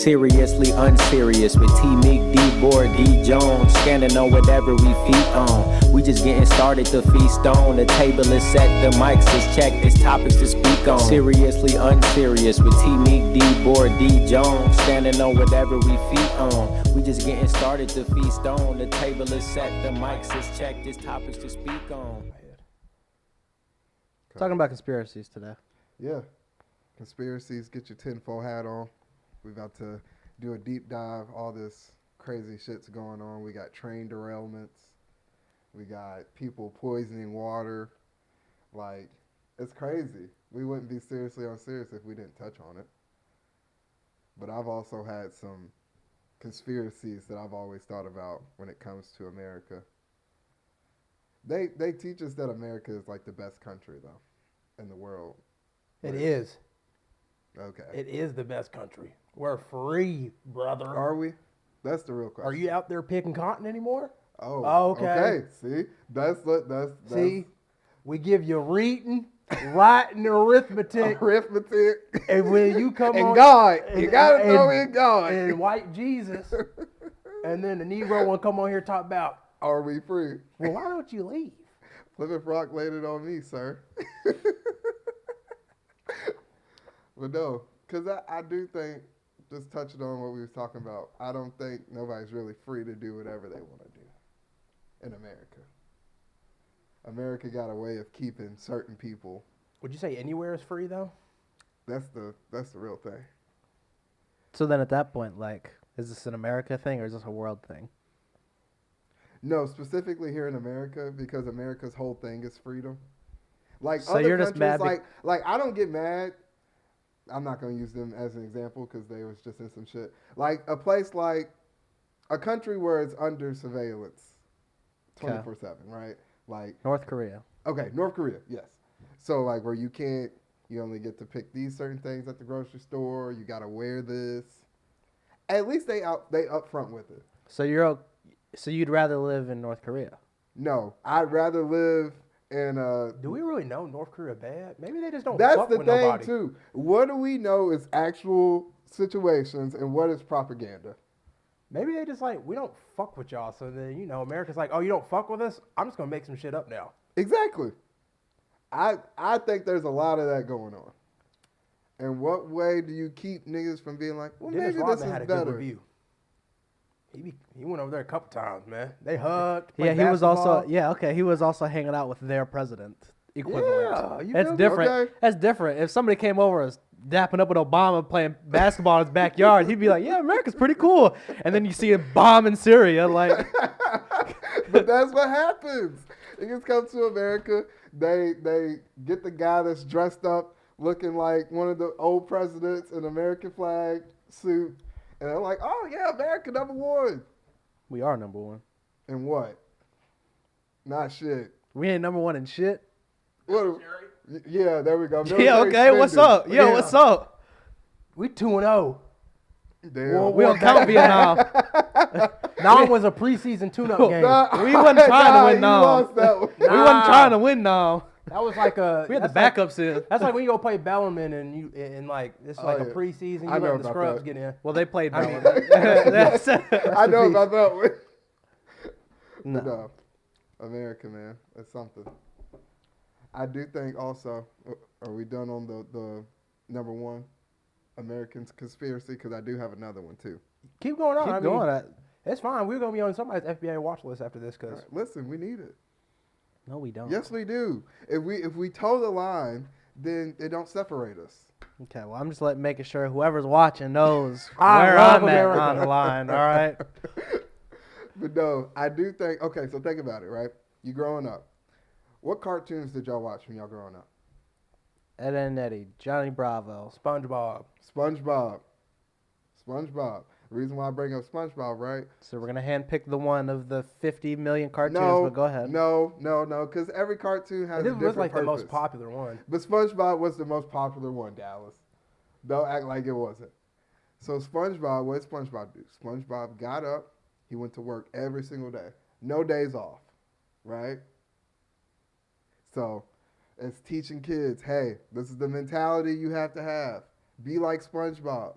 Seriously unserious with T. Meek, D. Board, D. Jones. Standing on whatever we feet on. We just getting started to feast on. The table is set, the mics is checked. There's topics to speak on. Seriously unserious with T. Meek, D. Board, D. Jones. Standing on whatever we feet on. We just getting started to feast on. The table is set, the mics is checked. There's topics to speak on. Talking about conspiracies today. Yeah. Conspiracies, get your tinfoil hat on. We're about to do a deep dive. All this crazy shit's going on. We got train derailments. We got people poisoning water. Like, it's crazy. We wouldn't be seriously unserious if we didn't touch on it. But I've also had some conspiracies that I've always thought about when it comes to America. They teach us that America is like the best country, though, in the world. It is. Okay. It is the best country. We're free, brother. Are we? That's the real question. Are you out there picking cotton anymore? Oh, okay. Okay. See, that's See, we give you reading, writing, arithmetic, and when you come and on, God, you gotta throw in God and white Jesus, and then the Negro will come on here and talk about. Are we free? Well, why don't you leave? Plymouth Rock laid it on me, sir. But no, because I do think, just touching on what we was talking about, I don't think nobody's really free to do whatever they want to do in America. America got a way of keeping certain people. Would you say anywhere is free, though? That's the real thing. So then at that point, like, is this an America thing or is this a world thing? No, specifically here in America, because America's whole thing is freedom. Like, so other you're countries, just mad like I don't get mad. I'm not going to use them as an example because they was just in some shit. Like a place like a country where it's under surveillance 24/7, right? Like North Korea. Okay, North Korea, yes. So like where you only get to pick these certain things at the grocery store. You got to wear this. At least they upfront with it. So you'd rather live in North Korea? No, I'd rather live in Do we really know North Korea bad? Maybe they just don't That's fuck the with thing, nobody. too. What do we know is actual situations and what is propaganda? Maybe they just like, we don't fuck with y'all. So then, America's like, oh, you don't fuck with us? I'm just going to make some shit up now. Exactly. I think there's a lot of that going on. And what way do you keep niggas from being like, well, Dennis maybe Rodman this is had a better? good review. He went over there a couple times, man. They hugged. Yeah, played he was also basketball. he was also hanging out with their president equivalent. Yeah, That's different. Okay. That's different. If somebody came over and was dapping up with Obama playing basketball in his backyard, he'd be like, "Yeah, America's pretty cool." And then you see a bomb in Syria, like. But that's what happens. Niggas come to America, they get the guy that's dressed up looking like one of the old presidents in an American flag suit, and they're like, oh yeah, America #1. We are number one. And what? Not shit. We ain't number one in shit. What? Yeah, there we go. Yeah, okay. What's up? Yo, what's up? We 2-0. Damn. We don't count Vietnam. Nam was a preseason tune-up game. We wasn't trying to win now. lost that one. We wasn't trying to win now. That was like a. We had the that's backups in. Like, that's like when you go play Bellarmine and like it's like a yeah. preseason. You I know let the about scrubs that. get in. Well, they played I mean, Bellman. I know about that one. No. No. America, man. That's something. I do think also, are we done on the number one American conspiracy? Because I do have another one too. Keep going on. Keep going. It's fine. We're gonna be on somebody's FBI watch list after this. Cause Right, listen, we need it. No, we don't. Yes, we do. If we toe the line, then they don't separate us. Okay, well, I'm just making sure whoever's watching knows I where love I'm at America. on the line, all right? But no, I do think, okay, so think about it, right? You growing up. What cartoons did y'all watch when y'all growing up? Ed and Eddie, Johnny Bravo. SpongeBob. SpongeBob. The reason why I bring up SpongeBob, right? So we're going to handpick the one of the 50 million cartoons, No, but go ahead. No, because every cartoon has a This different was like purpose. the most popular one. But SpongeBob was the most popular one, Dallas. Don't act like it wasn't. So SpongeBob, what did SpongeBob do? SpongeBob got up. He went to work every single day. No days off, right? So it's teaching kids, hey, this is the mentality you have to have. Be like SpongeBob.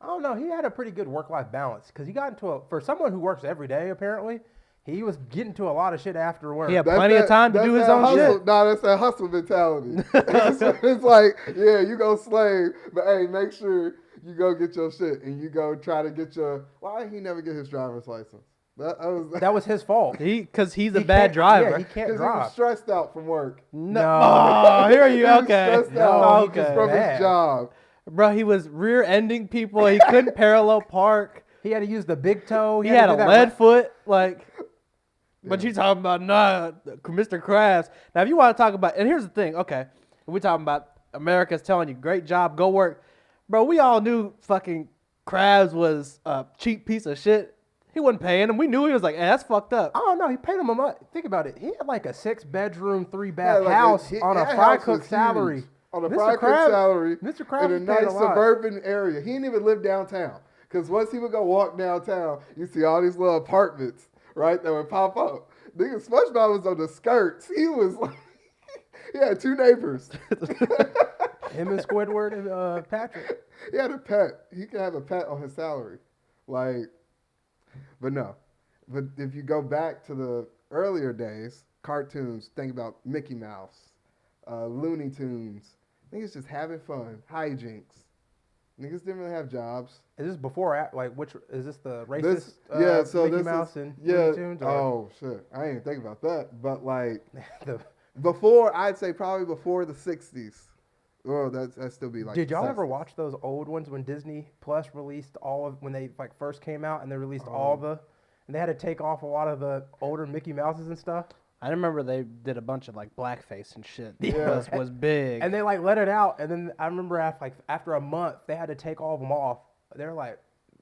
I don't know. He had a pretty good work-life balance because he got into for someone who works every day, apparently, he was getting to a lot of shit after work. He had plenty of time to do his own hustle. shit. No, that's that hustle mentality. It's like, yeah, you go slave, but hey, make sure you go get your shit and you go try to get your. Why did he never get his driver's license? That was his fault. Because he's a bad driver. Yeah, he can't Because he drive. was stressed out from work. No. Oh, here you. Okay. He was stressed out Okay. from Bad. his job. Bro, he was rear-ending people. He couldn't parallel park. He had to use the big toe. He had to a do that lead foot. Like, but you talking about, nah, Mr. Krabs. Now, if you want to talk about, and here's the thing, okay, we're talking about America's telling you, great job, go work. Bro, we all knew fucking Krabs was a cheap piece of shit. He wasn't paying him. We knew he was like, that's fucked up. I don't know. He paid him a month. Think about it. He had like a 6-bedroom, 3-bath like house on a that fry house cook was salary. huge. On a Mr. fry cook Krabs- salary Mr. Krabs in a was paid nice a lot. suburban area. He didn't even live downtown. Because once he would go walk downtown, you see all these little apartments, right, that would pop up. Nigga, SpongeBob was on the skirts. He was like, he had 2 neighbors. Him and Squidward and Patrick. He had a pet. He could have a pet on his salary. Like, but no. But if you go back to the earlier days, cartoons, think about Mickey Mouse, Looney Tunes. Niggas just having fun. Hijinks. Niggas didn't really have jobs. Is this before, like, which, is this the racist This Mickey this Mouse is, and yeah. Looney Tunes? Or Oh shit, I didn't think about that. But like the, before, I'd say probably before the '60s. Oh, that'd still be like. did y'all ever 60s. watch those old ones when Disney Plus released when they like first came out and they released all and they had to take off a lot of the older Mickey Mouses and stuff? I remember they did a bunch of like blackface and shit. Yeah. Was big. And they like let it out, and then I remember after a month they had to take all of them off. They're like,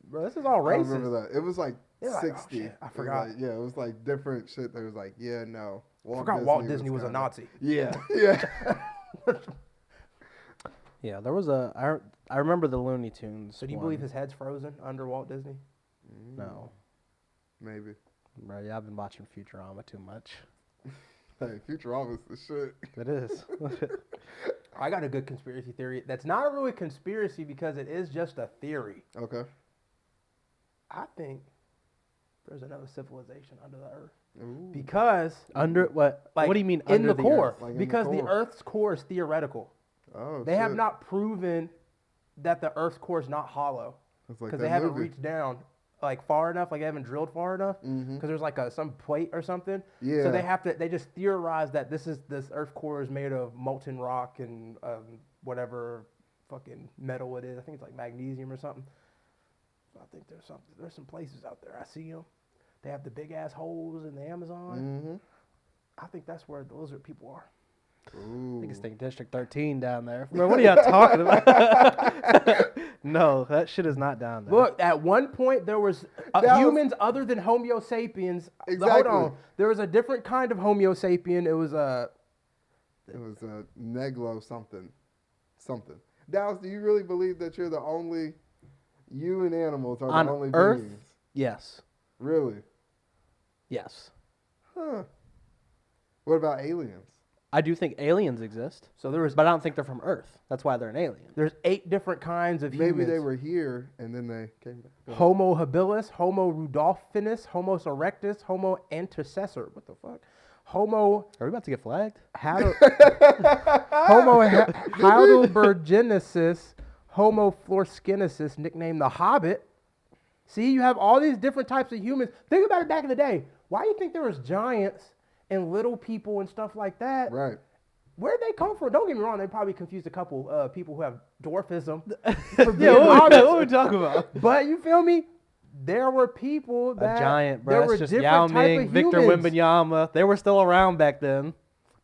bro, this is all I racist. remember that. It was like They're like, oh, 60. shit, I It was forgot. like, yeah, it was like different shit. That was like, yeah, no. I forgot Walt Disney was a kinda- Nazi. Yeah, yeah. Yeah, there was I remember the Looney Tunes. So do you one. believe his head's frozen under Walt Disney? No. Maybe. Bro, yeah, I've been watching Futurama too much. Hey, Futurama's the shit. It is. I got a good conspiracy theory. That's not really a conspiracy because it is just a theory. Okay. I think there's another civilization under the earth. Ooh. Because Under what? like What do you mean in under the core? Like in the because the core. Earth's core is theoretical. Oh, They have shit. not proven that the Earth's core is not hollow It's like because that they haven't movie. reached down like far enough, like they haven't drilled far enough. Because there's like some plate or something. Yeah. So they just theorize that this Earth core is made of molten rock and whatever fucking metal it is. I think it's like magnesium or something. So I think there's some places out there. I see them. They have the big ass holes in the Amazon. Mm-hmm. I think that's where the lizard people are. Ooh. Niggas think District 13 down there. Bro, what are y'all talking about? No, that shit is not down there. Look, at one point there was humans other than Homo sapiens. Exactly. Hold on. There was a different kind of Homo sapien. It was It was a neglo something. Dallas, do you really believe that you're the only, you and animals are On the only Earth? beings? Yes. Really? Yes. Huh. What about aliens? I do think aliens exist, so there was but I don't think they're from Earth. That's why they're an alien. there's 8 different kinds of humans. Maybe they were here and then they came back. Go ahead. Homo habilis, Homo rudolphinus, Homo erectus, Homo antecessor. What the fuck? Homo Are we about to get flagged? Homo heidelbergensis, Homo florskinensis, nicknamed the Hobbit. See, you have all these different types of humans. Think about it back in the day. Why do you think there was giants and little people and stuff like that? Right. Where'd they come from? Don't get me wrong. They probably confused a couple people who have dwarfism. Yeah, what are we talking about? But you feel me? There were people that A giant, bro. There That's were just different Yao type Ming, of Victor humans. Wembanyama. They were still around back then.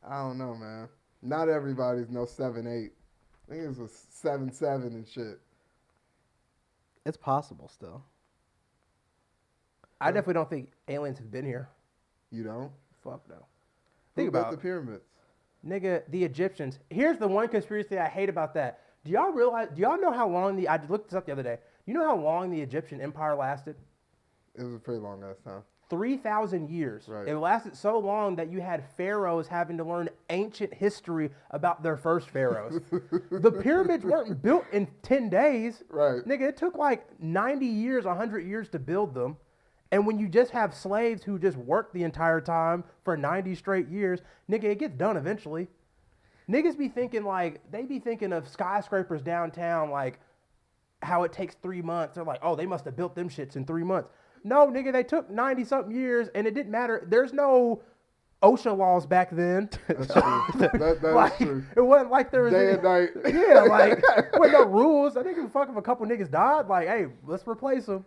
I don't know, man. Not everybody's no 7'8". I think it was 7'7" and shit. It's possible still. I definitely don't think aliens have been here. You don't? Fuck no. Who Think built about the it. pyramids? Nigga, the Egyptians. Here's the one conspiracy I hate about that. Do y'all know how long I looked this up the other day. You know how long the Egyptian empire lasted? It was a pretty long ass time. 3,000 years. Right. It lasted so long that you had pharaohs having to learn ancient history about their first pharaohs. The pyramids weren't built in 10 days. Right. Nigga, it took like 90 years, 100 years to build them. And when you just have slaves who just work the entire time for 90 straight years, nigga, it gets done eventually. Niggas be thinking like, they be thinking of skyscrapers downtown like how it takes 3 months. They're like, oh, they must have built them shits in 3 months. No, nigga, they took 90-something years, and it didn't matter. There's no OSHA laws back then. That's true. That like, is true. It wasn't like there was Day and night. Yeah, like there wasn't no rules. I think if a couple niggas died, like, hey, let's replace them.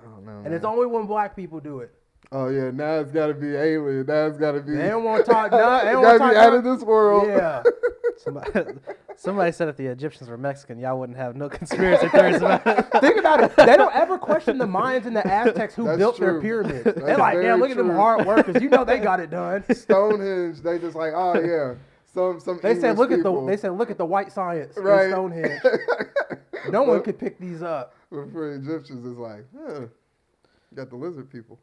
Oh no. And it's only when black people do it. Oh yeah, now it's gotta be alien. Now it's gotta be. They don't want to talk. No, they It don't want gotta to be talk. out of this world. Yeah. Somebody said if the Egyptians were Mexican, y'all wouldn't have no conspiracy theories about it. Think about it. They don't ever question the Mayans and the Aztecs who That's built their true. pyramids. That's They're like, very damn, look at them true. hard workers. You know they got it done. Stonehenge, they just like, oh yeah, some. They said, English look people. at the white science Right. in Stonehenge. No one could pick these up. But for Egyptians, it's like, got the lizard people.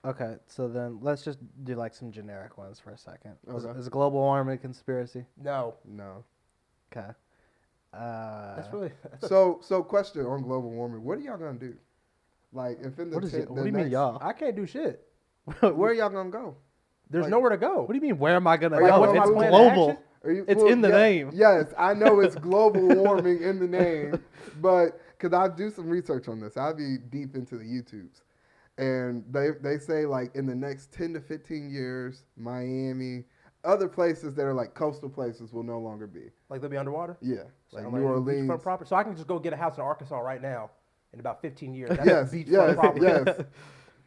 Okay, so then let's just do like some generic ones for a second. Okay. Is global warming a conspiracy? No, No. Okay. that's really. So question on global warming. What are y'all gonna do? Like, if in the What the do you mean, next- y'all? I can't do shit. Where are y'all gonna go? There's Like- nowhere to go. What do you mean? Where am I gonna Are y'all go? going It's to plan global. action? Are you, It's in the name. Yes, I know it's global warming in the name, but because I do some research on this, I'll be deep into the YouTubes, and they say like in the next 10 to 15 years, Miami, other places that are like coastal places will no longer be. Like they'll be underwater. Yeah, like Sound New Orleans. beachfront property. So I can just go get a house in Arkansas right now in about 15 years. That's Yes, beachfront yes, property. yes.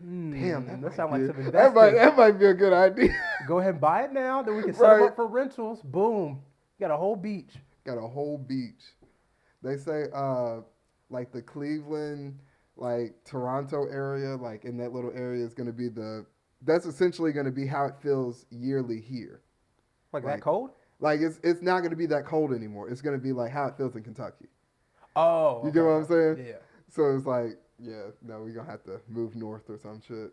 Damn, that might sounds be- like some investing. that might be a good idea. Go ahead and buy it now. Then we can set them Right. up for rentals. Boom. You got a whole beach. Got a whole beach. They say like the Cleveland, like Toronto area, like in that little area is going to be that's essentially going to be how it feels yearly here. Like Like- that cold? Like it's not going to be that cold anymore. It's going to be like how it feels in Kentucky. Oh. You get what I'm saying? Yeah. So it's like, yeah, no, we're going to have to move north or some shit.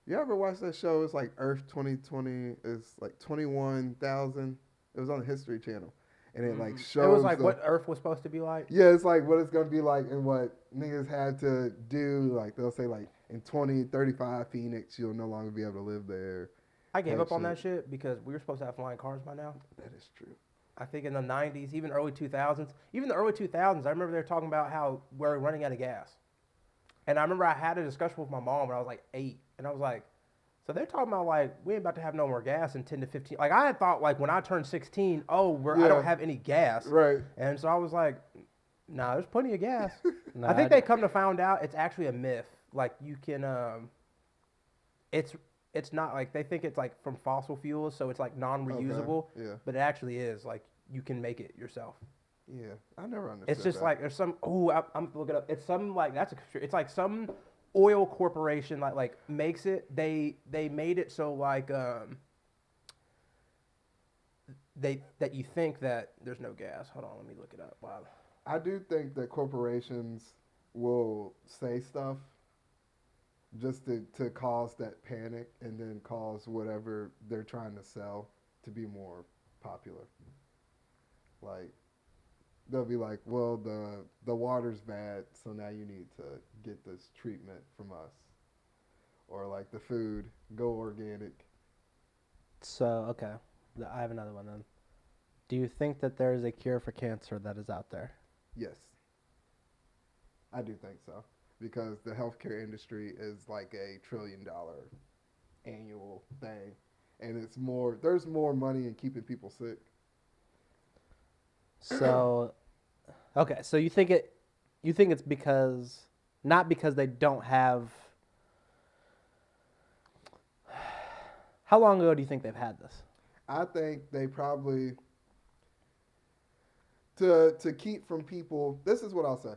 You ever watch that show? It's like Earth 2020. It's like 21,000. It was on the History Channel. And it like shows It was like the- what Earth was supposed to be like. Yeah, it's like what it's going to be like and what niggas had to do. Like they'll say like in 2035 Phoenix, you'll no longer be able to live there. I gave That up on that shit. shit because we were supposed to have flying cars by now. That is true. I think in the 90s, even early 2000s, even the early 2000s, I remember they were talking about how we're running out of gas. And I remember I had a discussion with my mom when I was like 8. And I was like, so they're talking about like, we ain't about to have no more gas in 10 to 15. Like I had thought like when I turned 16, I Yeah. don't have any gas. Right. And so I was like, nah, there's plenty of gas. Nah, I think they come to find out it's actually a myth. Like you can, it's not like they think it's like from fossil fuels, so it's like non-reusable. Okay. Yeah. But it actually is like you can make it yourself. Yeah. I never understood It's just that. like there's some. Oh, I'm looking up. It's some like it's like some oil corporation like makes it. They made it so like that you think that there's no gas. Hold on, let me look it up. Wow. I do think that corporations will say stuff just to cause that panic and then cause whatever they're trying to sell to be more popular. Like they'll be like, well, the water's bad, so now you need to get this treatment from us. Or like the food, go organic. So, okay. I have another one then. Do you think that there is a cure for cancer that is out there? Yes. I do think so. Because the healthcare industry is like $1 trillion annual thing. And there's more money in keeping people sick. So, okay. So you think it's because, not because they don't have. How long ago do you think they've had this? I think they probably to keep from people. This is what I'll say.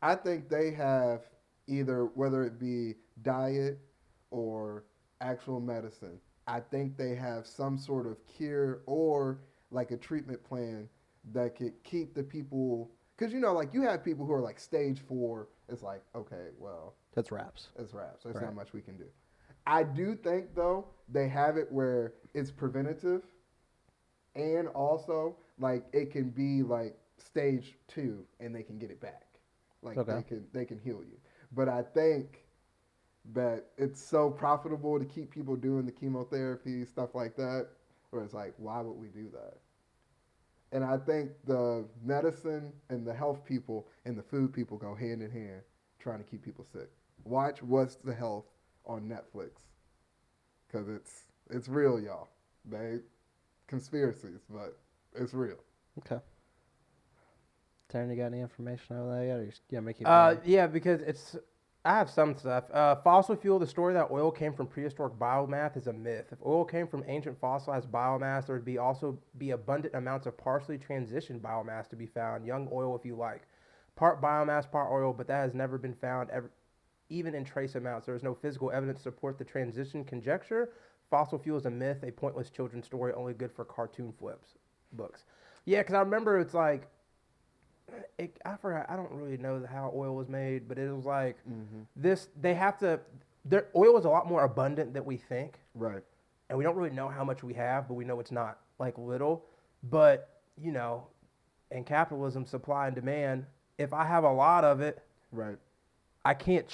I think they have either, whether it be diet or actual medicine. I think they have some sort of cure or like a treatment plan that could keep the people. Because like you have people who are like stage 4. It's like, okay, well, That's raps. It's raps. There's Right. not much we can do. I do think though they have it where it's preventative, and also like it can be like stage 2 and they can get it back. Like Okay. they can heal you. But I think that it's so profitable to keep people doing the chemotherapy, stuff like that, where it's like, why would we do that? And I think the medicine and the health people and the food people go hand in hand trying to keep people sick. Watch What's the Health on Netflix. Because it's real, y'all. They conspiracies, but it's real. Okay. Terran, you got any information over there yet? Or you just make it. Yeah, because I have some stuff. Fossil fuel, the story that oil came from prehistoric biomass is a myth. If oil came from ancient fossilized biomass, there would also be abundant amounts of partially transitioned biomass to be found. Young oil, if you like. Part biomass, part oil, but that has never been found even in trace amounts. There is no physical evidence to support the transition conjecture. Fossil fuel is a myth, a pointless children's story, only good for cartoon books. Yeah, because I remember it's like, I forgot, I don't really know how oil was made, but it was like oil is a lot more abundant than we think. Right. And we don't really know how much we have, but we know it's not like little. But, in capitalism, supply and demand, if I have a lot of it, Right. I can't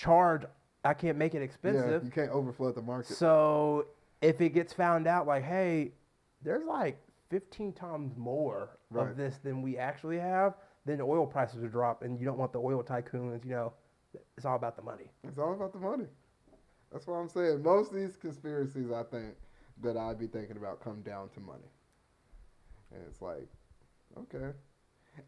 make it expensive. Yeah, you can't overflood the market. So if it gets found out like, hey, there's like 15 times more Right. of this than we actually have, then the oil prices would drop, and you don't want the oil tycoons, it's all about the money. It's all about the money. That's what I'm saying. Most of these conspiracies, I think, that I'd be thinking about come down to money. And it's like, okay.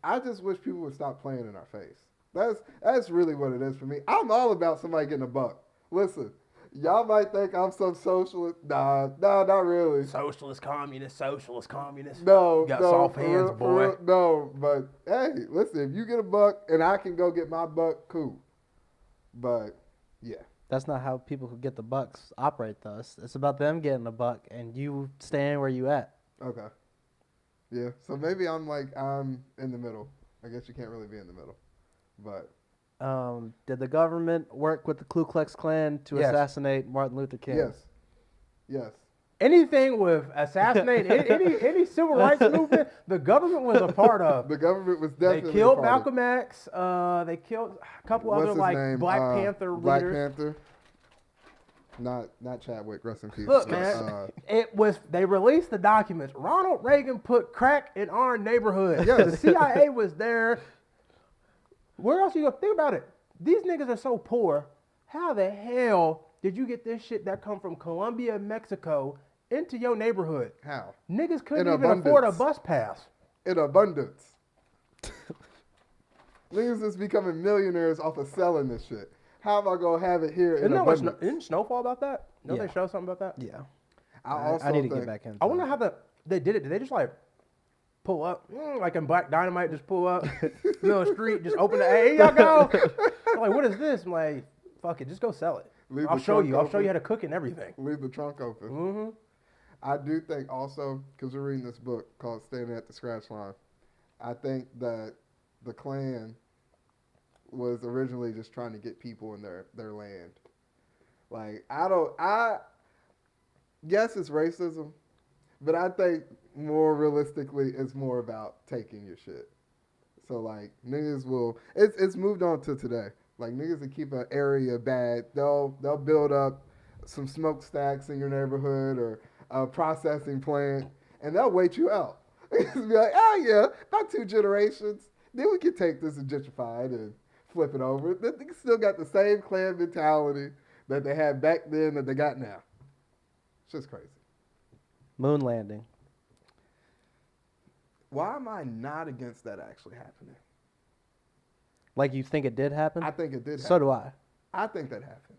I just wish people would stop playing in our face. That's really what it is for me. I'm all about somebody getting a buck. Listen, y'all might think I'm some socialist. Nah, not really. Socialist, communist. No, You got no, soft for hands, real, boy. for real, no, but hey, listen, if you get a buck and I can go get my buck, cool. But yeah, That's not how people who get the bucks operate, though. It's about them getting a buck and you staying where you at. okay, yeah. So maybe I'm in the middle. I guess you can't really be in the middle, but Did the government work with the Ku Klux Klan to Yes. assassinate Martin Luther King? yes. Anything with assassinate, any civil rights movement, the government was a part of. The government was They definitely killed a part of Malcolm X. They killed a couple What's other his like name? Black Panther Black leaders. Panther. Not Chadwick. Rest in peace. Look, but, man, they released the documents. Ronald Reagan put crack in our neighborhood. Yes. The CIA was there. Where else you go? Think about it. These niggas are so poor. How the hell did you get this shit that come from Colombia, Mexico, into your neighborhood? how? Niggas couldn't In even afford a abundance. bus pass. In abundance. Niggas is becoming millionaires off of selling this shit. How am I gonna have it here in Isn't that what abundance? Isn't Snowfall about that? Don't Yeah. they show something about that? Yeah. I need to think- get back in. I wonder how they did it. Did they just like pull up, like in Black Dynamite, just pull up, middle of the street, just open the, hey, y'all go. I'm like, what is this? I'm like, fuck it, just go sell it. Leave I'll the show trunk you. I'll show open. you how to cook and everything. Leave the trunk open. Mm-hmm. I do think also, because we're reading this book called Standing at the Scratch Line, I think that the Klan was originally just trying to get people in their land. Like, yes, it's racism, but I think more realistically, it's more about taking your shit. So, like, niggas it's moved on to today. Like, niggas that keep an area bad, they'll build up some smokestacks in your neighborhood or a processing plant, and they'll wait you out. Be like, oh yeah, about 2 generations, then we can take this and gentrify it and flip it over. They still got the same Klan mentality that they had back then that they got now. It's just crazy. Moon landing. Why am I not against that actually happening? Like you think it did happen? I think it did happen. So do I. I think that happened.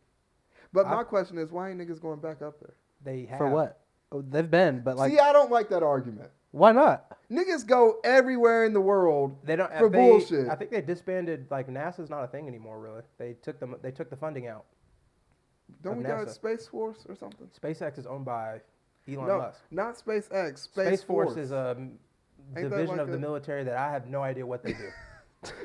But my question is, why ain't niggas going back up there? They have. For what? Oh, they've been, but like, See, I don't like that argument. why not? Niggas go everywhere in the world They don't for bullshit. I think they disbanded. Like NASA's not a thing anymore. Really, they took the funding out. Don't of we got NASA. Space Force or something? SpaceX is owned by Elon No, Musk. not SpaceX. Space Force is a that division like of the a- military that I have no idea what they do.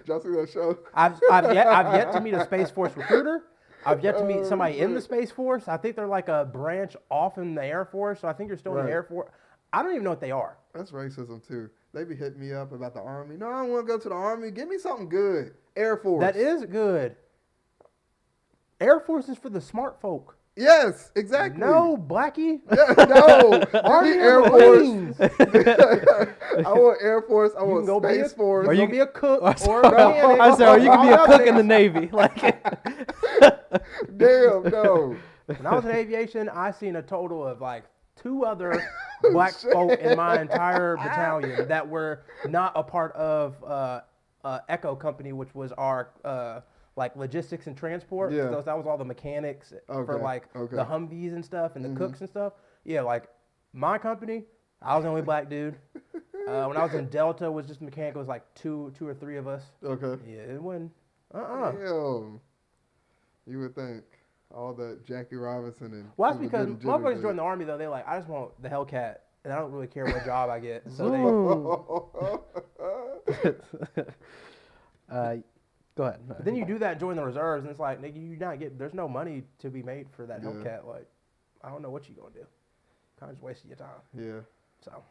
Y'all see that show? I've yet to meet a Space Force recruiter. I've yet to meet somebody in the shit. Space Force. I think they're like a branch off in the Air Force. So I think you're still in the Right. Air Force. I don't even know what they are. That's racism too. They be hitting me up about the Army. No, I don't want to go to the Army. Give me something good. Air Force. That is good. Air Force is for the smart folk. Yes, exactly. No, Blackie. Yeah, no. Army Give me Air or Force. Marines. I want Air Force. I You want can go Space Force. Or you can be a cook or a I mechanic. said, or you could be a All cook in the things. Navy. Like, Damn, no. When I was in aviation, I seen a total of like 2 other black folk in my entire battalion that were not a part of Echo Company, which was our like logistics and transport. Yeah. So that was all the mechanics for Okay, like okay. the Humvees and stuff and the cooks and stuff. Yeah, like my company, I was the only black dude. When I was in Delta, it was just mechanic. It was like two or three of us. Okay. Yeah, it wasn't. Damn. You would think all that Jackie Robinson and. Well, that's Cuba because Gooding Jr. motherfuckers did. join the Army, though. They like, I just want the Hellcat, and I don't really care what job I get. So go ahead. but then you do that and join the reserves, and it's like, nigga, you not get. There's no money to be made for that Yeah. Hellcat. Like, I don't know what you gonna do. Kind of just wasting your time. Yeah. So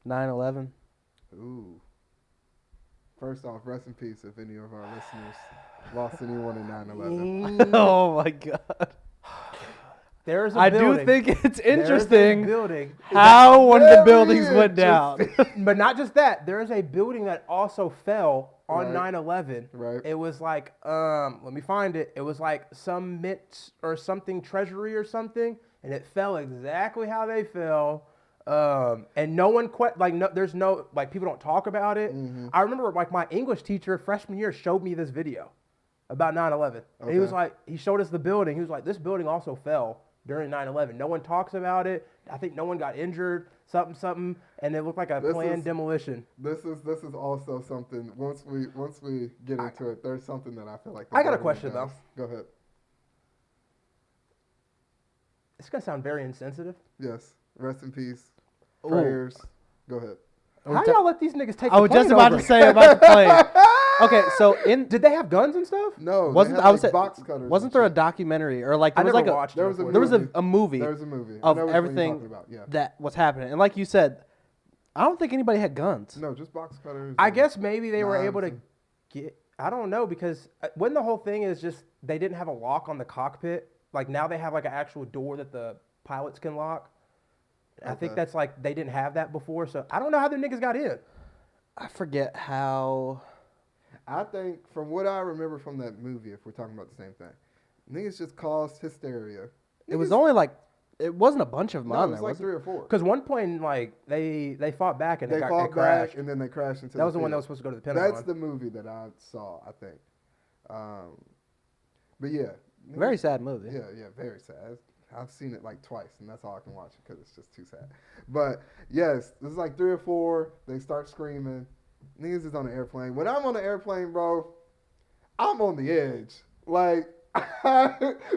9/11. Ooh. First off, rest in peace if any of our listeners lost anyone in 9/11. Oh my God. there's a I building. do think it's There's a interesting building, how one of the very buildings went down. but not just that. There is a building that also fell on Right. 9/11. Right. It was like, let me find it. It was like some mint or something treasury or something, and it fell exactly how they fell. And no one there's no like people don't talk about it. Mm-hmm. I remember like my English teacher freshman year showed me this video about 9/11. And he was Okay. like, he showed us the building. He was like, this building also fell during 9/11. No one talks about it. I think no one got injured. Something, and it looked like a This planned is- demolition. This is also something. Once we get into it, there's something that I feel like. the I got a government question, does. though. Go ahead. It's gonna sound very insensitive. Yes. Rest in peace. Ooh. Prayers. Go ahead. How y'all let these niggas take? I was the just plane about over? to say about the plane. Okay, so Did they have guns and stuff? No. wasn't they had, I was like, at- box cutters. wasn't and there a shit. documentary or like I there was never like watched. there was a there was movie. a movie There was a movie. of I know which one you're everything talking about. Yeah. that was happening, and like you said, I don't think anybody had guns. No, just box cutters. I and guess maybe they were knives able to and- get. I don't know because when the whole thing is just they didn't have a lock on the cockpit. Like now they have like an actual door that the pilots can lock. I think Okay. that's like they didn't have that before, so I don't know how the niggas got in. I forget how. I think from what I remember from that movie, if we're talking about the same thing, niggas just caused hysteria. It was Niggas- only like it wasn't a bunch of them no, on it there. was like Was it? 3 or 4. Because one plane like they fought back and They it fought crashed. back and then they crashed into. That was the one that field. was supposed to go to the Pentagon. That's the movie that I saw. I think. But yeah. Very sad movie. Yeah, very sad. I've seen it like twice, and that's all I can watch it because it's just too sad. But yes, this is like 3 or 4. They start screaming. Niggas is on the airplane. When I'm on the airplane, bro, I'm on the edge. Like,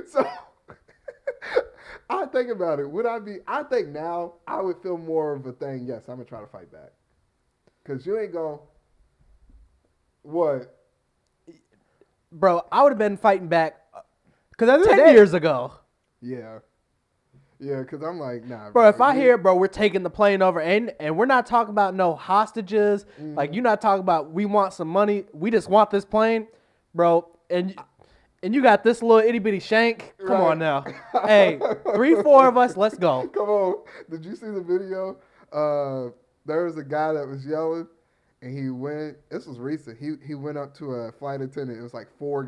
so I think about it. I think now I would feel more of a thing. Yes, I'm gonna try to fight back. Cause you ain't gonna. What? Bro, I would have been fighting back Because 10 years ago. Yeah. Yeah, because I'm like, nah. Bro, if I you- hear, bro, we're taking the plane over, and we're not talking about no hostages, like you're not talking about we want some money, we just want this plane, bro, and you got this little itty bitty shank. Come Right. on now, hey, 3, 4 of us, let's go. Come on. Did you see the video? There was a guy that was yelling, and he went. This was recent. He went up to a flight attendant. It was like 4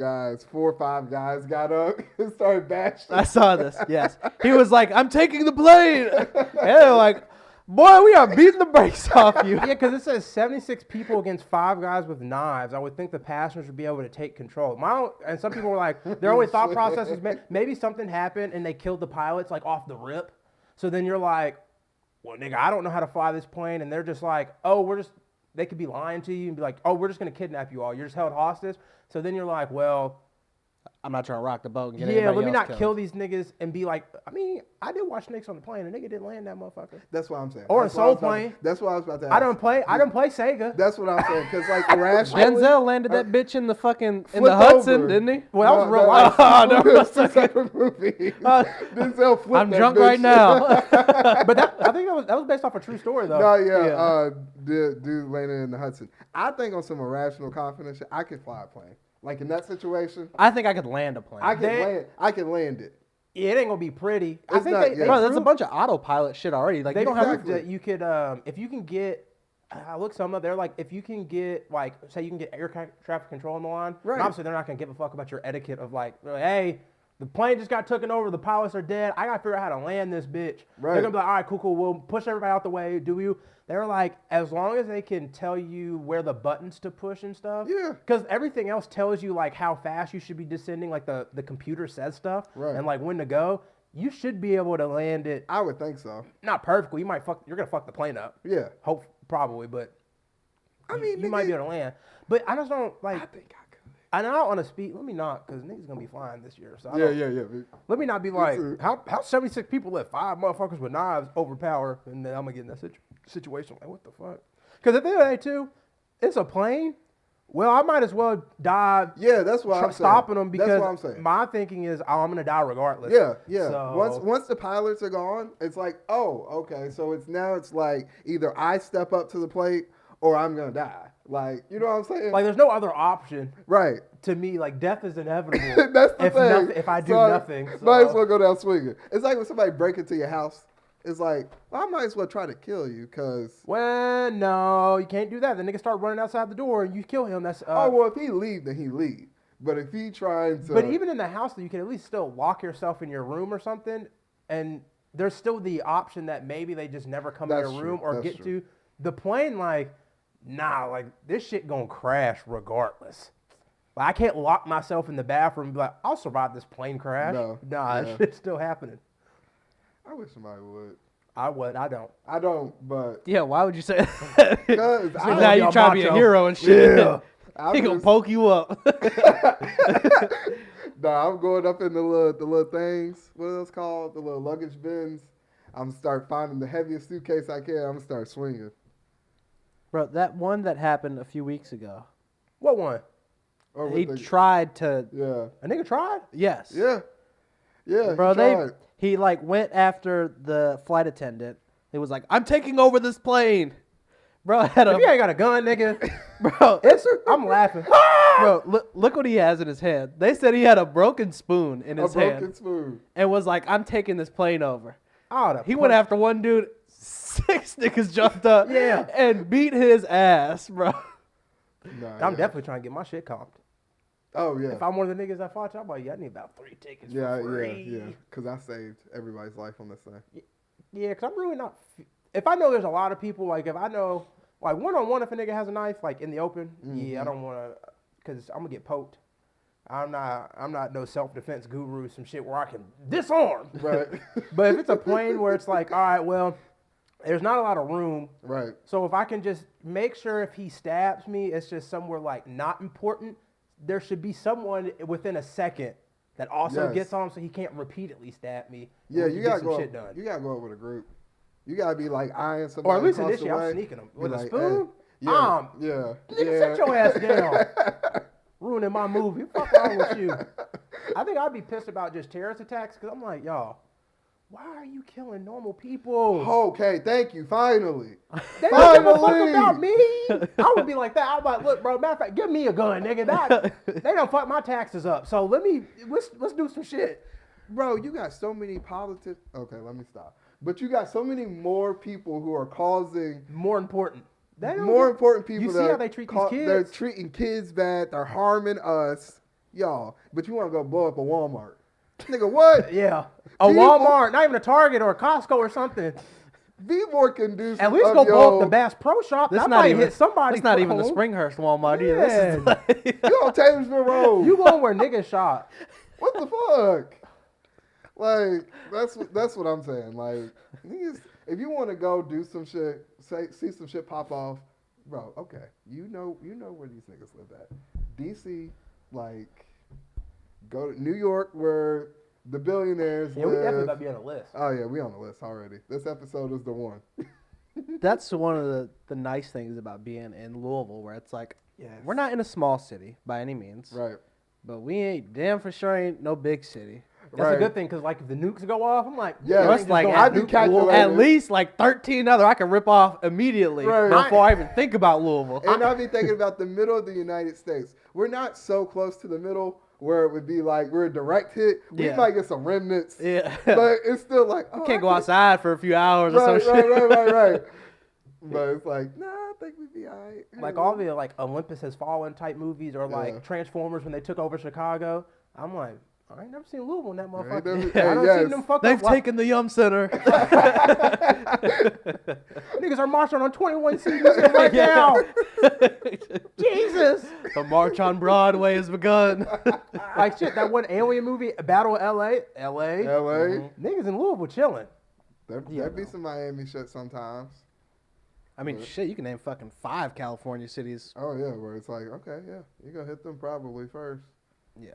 or 5 guys got up and started bashing. I saw this. Yes, he was like, "I'm taking the plane," and they're like, "Boy, we are beating the brakes off you." Yeah, because it says 76 people against 5 guys with knives. I would think the passengers would be able to take control. And some people were like, their only thought process is maybe something happened and they killed the pilots like off the rip. So then you're like, well, nigga, I don't know how to fly this plane. And they're just like, oh, they could be lying to you and be like, oh, we're just going to kidnap you all. You're just held hostage. So then you're like, well, I'm not trying to rock the boat and get Yeah, everybody let me else not killed. kill these niggas and be like, I mean, I did watch Snakes on the Plane. A nigga didn't land that motherfucker. That's what I'm saying. Or That's a what I was Soul about to- Plane. That's what I was about to ask. I don't play Sega. That's what I'm saying. Because like irrationally, Denzel landed that bitch in the fucking in the Flip Hudson, over. didn't he? Well, that was real life. Oh, no, That's a okay. separate movie. Denzel flipped I'm that drunk bitch. right now. But I think that was based off a true story though. No, yeah. Dude landed in the Hudson. I think on some irrational confidence shit, I could fly a plane. Like in that situation, I think I could land a plane. I can land it. Yeah, it ain't gonna be pretty. I It's think not- they yeah. Bro, there's a proved- bunch of autopilot shit already. Like They you don't have proved Exactly. that you could, if you can get, I looked some up. They're like, if you can get, like, say you can get air traffic control on the line. Right. And obviously, they're not gonna give a fuck about your etiquette of like, hey, the plane just got taken over. The pilots are dead. I gotta figure out how to land this bitch. Right. They're gonna be like, all right, cool. We'll push everybody out the way. Do you? They're like, as long as they can tell you where the buttons to push and stuff. Yeah. Because everything else tells you like how fast you should be descending. Like the computer says stuff. Right. And like when to go. You should be able to land it. I would think so. Not perfectly. You're gonna fuck the plane up. Yeah. Hope probably, but I mean, you might be able to land. But I just don't like. I think I could. I don't want to speak. Let me not, because niggas gonna be flying this year. So I Yeah, don't- yeah. Let me not be like, too. how 76 people let 5 motherfuckers with knives overpower, and then I'm gonna get in that situation. Like, what the fuck? Because at the end of the day, too, it's a plane. Well, I might as well die. Yeah, that's what I'm saying. Stopping them because that's what I'm saying. my thinking is, oh, I'm gonna die regardless. Yeah, yeah. So, Once the pilots are gone, it's like, oh, okay. So it's like either I step up to the plate or I'm gonna die. Like, you know what I'm saying? like, there's no other option right. to me. Like, death is inevitable. That's the thing. If I do So nothing, might as so- well go down swinging. It's like when somebody break into your house. It's like, well, I might as well try to kill you because. Well, no, you can't do that. The nigga start running outside the door and you kill him. That's Oh well, if he leave, then he leave. But if he trying to. But even in the house, though, you can at least still lock yourself in your room or something, and there's still the option that maybe they just never come in That's your room true. or That's get true. to the plane. Like, nah, like this shit gonna crash regardless. Like, I can't lock myself in the bathroom and be like, I'll survive this plane crash. No, Nah, yeah. that shit's still happening. I wish somebody would. I don't. I don't, but Yeah, why would you say that? because So I now you y'all trying to be a macho. hero and shit. Yeah. I'm He gonna just- poke you up. Nah, I'm going up in the little things. What are those called? The little luggage bins. I'm gonna start finding the heaviest suitcase I can. I'm gonna start swinging. Bro, that one that happened a few weeks ago. What one? Or He with the- tried to. Yeah. A nigga tried? Yes. Yeah. Yeah. Bro, he tried. he like went after the flight attendant. He was like, "I'm taking over this plane." Bro, had If you a ain't got a gun, nigga, bro. I'm laughing. Bro, look what he has in his hand. They said he had a broken spoon in A his broken hand spoon. and was like, "I'm taking this plane over." Oh, He went after one dude. 6 niggas jumped up, Yeah. and beat his ass, bro. Nah, I'm yeah. definitely trying to get my shit comped. Oh yeah. If I'm one of the niggas that fought you, I'm like, yeah, I need about 3 tickets Yeah, for free. yeah. Because I saved everybody's life on this thing. Yeah, because I'm really not. If I know there's a lot of people, like if I know, like one-on-one, if a nigga has a knife, like in the open, yeah, I don't want to, because I'm gonna get poked. I'm not no self-defense guru, some shit where I can disarm. Right. But if it's a plane where it's like, all right, well, there's not a lot of room. Right. So if I can just make sure if he stabs me, it's just somewhere like not important, there should be someone within a second that also Yes. gets on him so he can't repeatedly stab me. and Yeah, we you can get gotta some go. shit done. You gotta go up with a group. You gotta be like eyeing somebody. Or at least across initially, the way. I'm sneaking them Be with a like, spoon. hey, yeah, yeah. Nigga, yeah. sit your ass down. Ruining my movie. What the fuck wrong with you? I think I'd be pissed about just terrorist attacks because I'm like, y'all, why are you killing normal people? Okay, thank you. Finally. They don't give a fuck Finally. about me. I would be like that. I'm like, look, bro, matter of fact, give me a gun, nigga. They don't fuck my taxes up. So let's do some shit. Bro, you got so many politics. Okay, let me stop. But you got so many more people who are causing More important. They don't more get- important people. You that see how are they treat these kids? They're treating kids bad. They're harming us, y'all. But you want to go blow up a Walmart, nigga? What? Yeah. A People- Walmart, not even a Target or a Costco or something. Be more conducive. At least of go blow up your- the Bass Pro Shop. This That not might even hit somebody. It's not from even the home. Springhurst Walmart either. This is like, You on Taylorsville Road? You going where niggas shot. What the fuck? Like that's what I'm saying. Like niggas, if you want to go do some shit, see some shit pop off, bro. Okay, you know where these niggas live at. DC, like Go to New York where the billionaires Yeah, we definitely live. got to be on the list. Oh yeah, we on the list already. This episode is the one. That's one of the nice things about being in Louisville, where it's like, Yes. we're not in a small city by any means, Right. but we ain't damn for sure ain't no big city. That's right. a good thing because, like, if the nukes go off, I'm like, Yeah, That's like I do calculate at it. least like 13 other I can rip off immediately Right. before I even think about Louisville. And I'll be thinking about the middle of the United States. We're not so close to the middle where it would be like we're a direct hit. We Yeah. might get some remnants. Yeah. But it's still like, oh, You can't go outside for a few hours or Right, some right, shit. right. But it's like, nah, I think we'd be all right. like all the like Olympus Has Fallen type movies or like Yeah. Transformers when they took over Chicago. I'm like, I ain't never seen Louisville in that motherfucker. never- I don't yes. see them fucked They've up. taken the Yum Center. Niggas are marching on 21 CDs right now. Jesus. The march on Broadway has begun. Like shit, that one alien movie, Battle of LA. LA. LA. Niggas in Louisville chilling. There'd be some Miami shit sometimes. I mean, shit, you can name fucking 5 California cities. Oh yeah, where it's like, okay, yeah, you go hit them probably first. Yeah.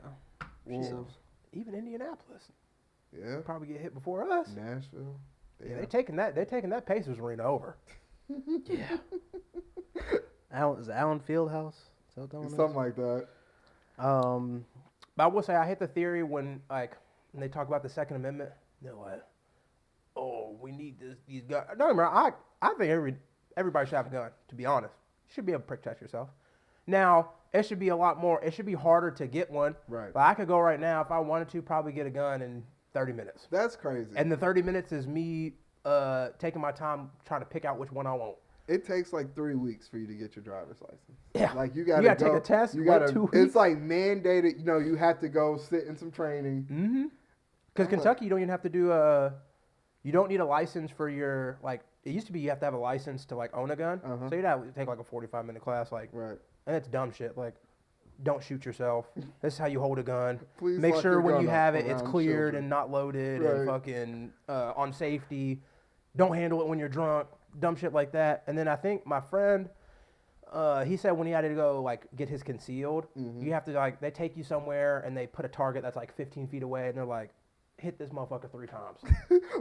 Wolves. Even Indianapolis Yeah. probably get hit before us. Nashville. Yeah, they taking that Pacers arena over. Yeah. Is it Allen Fieldhouse? Is that what that one is? Something like that. But I will say I hate the theory when they talk about the Second Amendment. They're like, oh, we need these guns. No, I think everybody should have a gun. To be honest, you should be able to protect yourself. Now it should be a lot more. It should be harder to get one. Right. But I could go right now if I wanted to, probably get a gun in 30 minutes. That's crazy. And the 30 minutes is me taking my time trying to pick out which one I want. It takes like 3 weeks for you to get your driver's license. Yeah. Like you gotta gotta take go, a test, You wait gotta. 2 weeks. It's like mandated. You know, you have to go sit in some training. Mm-hmm. Because Kentucky, you don't even have to do you don't need a license for your, like, it used to be you have to have a license to, like, own a gun. Uh-huh. So you'd have to take, like, a 45-minute class, like, Right. and it's dumb shit. Like, don't shoot yourself. This is how you hold a gun. Please Make lock sure your when gun you up have it, it's around cleared children. and not loaded Right. and fucking on safety. Don't handle it when you're drunk. Dumb shit like that. And then I think my friend, he said when he had to go, like, get his concealed, you have to, like, they take you somewhere and they put a target that's, like, 15 feet away and they're like, hit this motherfucker 3 times.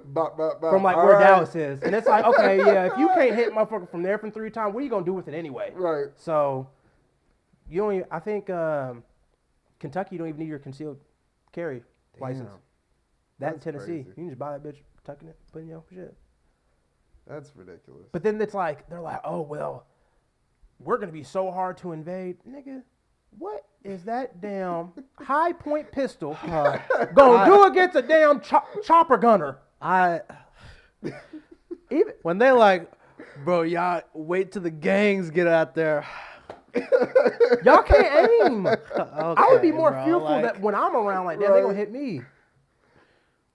Bop, bop, bop. From, like, All where right. Dallas is. And it's like, okay, yeah, if you can't hit motherfucker from there from 3 times, what are you going to do with it anyway? Right. So, you don't even, I think Kentucky, you don't even need your concealed carry license. That in That's Tennessee. crazy. You can just buy that bitch, tucking it, putting your shit. That's ridiculous. But then it's like, they're like, oh, well, we're going to be so hard to invade. Nigga, what is that damn high point pistol gonna do against a damn chopper gunner? Even when they like, bro, y'all wait till the gangs get out there. Y'all can't aim. I would be more bro, fearful like- that when I'm around like that, they gonna hit me.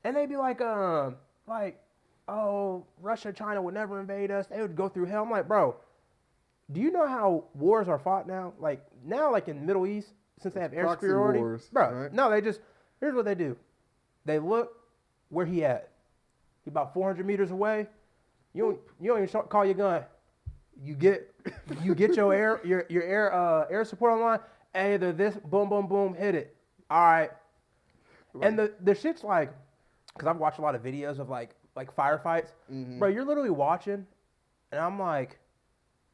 And they'd be like, oh, Russia, China would never invade us. They would go through hell. I'm like, bro, do you know how wars are fought now? Like now, like in Middle East, since they have air proxy superiority, wars, bro. right? No, here's what they do. They look where he at. He about 400 meters away. You don't even call your gun. You get your air support online. Hey, they're this, boom, boom, boom, hit it. All right. And the shit's like, because I've watched a lot of videos of like firefights. Bro, you're literally watching, and I'm like,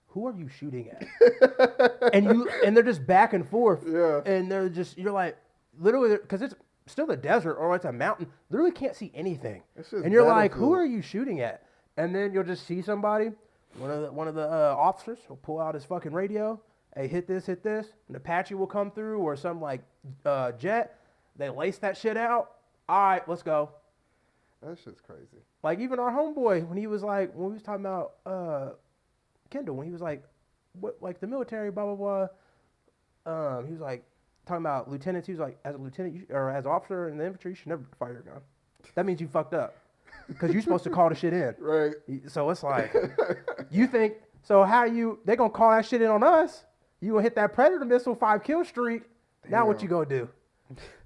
who are you shooting at? and they're just back and forth. Yeah. And you're like, literally, because it's still a desert or it's a mountain. Literally can't see anything. It's just And you're like, who battlefield. are you shooting at? And then you'll just see somebody, one of the officers will pull out his fucking radio. Hey, hit this. An Apache will come through or some like jet. They lace that shit out. All right, let's go. That shit's crazy. Like even our homeboy when we was talking about Kendall, when he was like, what, like the military, blah blah blah. He was like talking about lieutenants. He was like, as a lieutenant or as an officer in the infantry, you should never fire your gun. That means you fucked up because you're supposed to call the shit in. Right. So it's like, you think so? They gonna call that shit in on us? You gonna hit that Predator missile 5 kill streak? Now what Damn. you gonna do?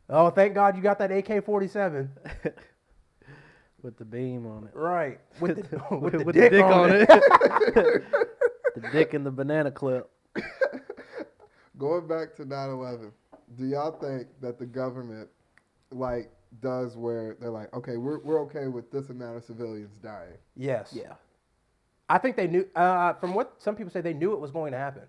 Oh, thank God you got that AK-47. With the beam on it. Right. With the, with the With dick, the dick on it. The dick in the banana clip. Going back to 9/11, Do y'all think that the government, like, does where they're like, okay, we're okay with this amount of civilians dying? Yes. Yeah. I think they knew. From what some people say, they knew it was going to happen.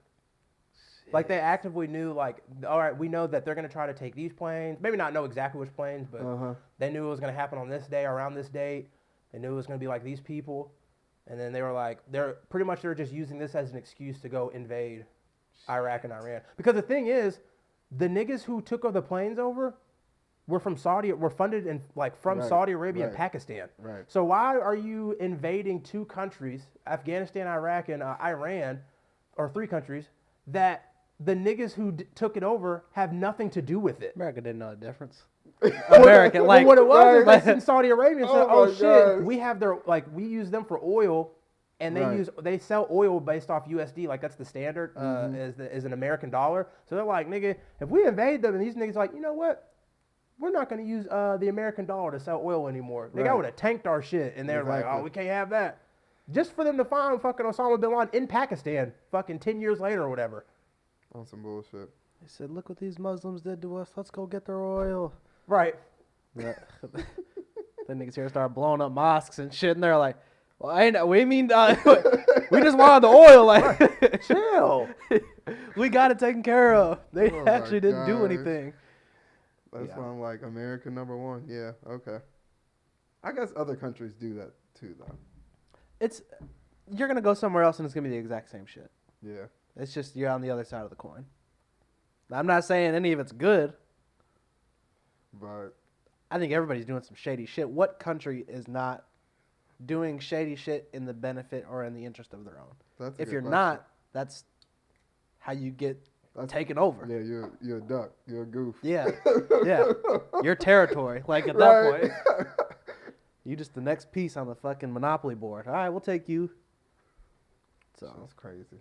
Like they actively knew, like, all right, we know that they're going to try to take these planes. Maybe not know exactly which planes, but they knew it was going to happen on this day, around this date. They knew it was going to be like these people, and then they were like, they're just using this as an excuse to go invade Iraq and Iran. Because the thing is, the niggas who took the planes over were from were funded from Right, Saudi Arabia and right. Pakistan. Right. So why are you invading two countries, Afghanistan, Iraq, and Iran, or three countries that the niggas who took it over have nothing to do with it? America didn't know the difference. America, like, what it was is right. they in Saudi Arabia said, Oh "Oh my shit, gosh. we have we use them for oil, and Right. they sell oil based off USD, like that's the standard is an American dollar. So they're like, nigga, if we invade them, and these niggas like, you know what? We're not going to use the American dollar to sell oil anymore. Nigga, I Right. would have tanked our shit, and they're like, Exactly. oh, we can't have that. Just for them to find fucking Osama bin Laden in Pakistan, fucking 10 years later or whatever. On some bullshit. They said, look what these Muslims did to us. Let's go get their oil. Right. Yeah. Then niggas here start blowing up mosques and shit, and they're like, well, we just wanted the oil. Like, Chill. we got it taken care of. They Oh my actually didn't do gosh. anything. That's Yeah. why I'm like, America #1. Yeah, okay. I guess other countries do that too, though. You're going to go somewhere else, and it's going to be the exact same shit. Yeah. It's just you're on the other side of the coin. I'm not saying any of it's good. But I think everybody's doing some shady shit. What country is not doing shady shit in the benefit or in the interest of their own? that's a If good you're question. not, that's how you get That's- taken over. Yeah, you're a duck. You're a goof. Yeah. Yeah. Your territory. Like at Right. that point, you just the next piece on the fucking Monopoly board. All right, we'll take you. So, That's crazy.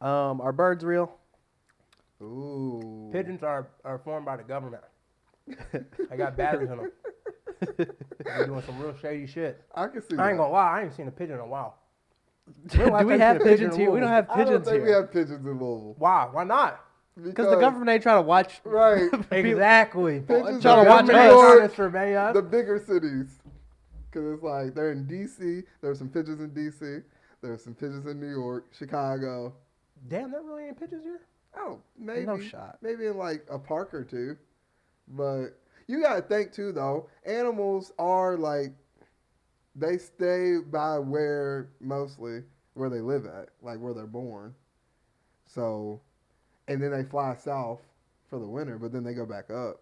are birds real? Ooh. Pigeons are formed by the government. I got batteries in them. They're doing some real shady shit. I can see I ain't that. gonna lie, I ain't seen a pigeon in a while. Do we have pigeons here? We don't have I don't pigeons think we here. have pigeons in Louisville. Why? Why not? Because the government ain't trying to watch. Right. Exactly. Pigeons Trying are to watch New us. York, Survey us. the bigger cities. Because it's like they're in D.C. There's some pigeons in D.C. There's some pigeons in New York, Chicago. Damn, there really ain't pigeons here? Oh, maybe. No shot. Maybe in like a park or two. But you got to think too, though. Animals are like, they stay by where they live at, like where they're born. So, and then they fly south for the winter, but then they go back up.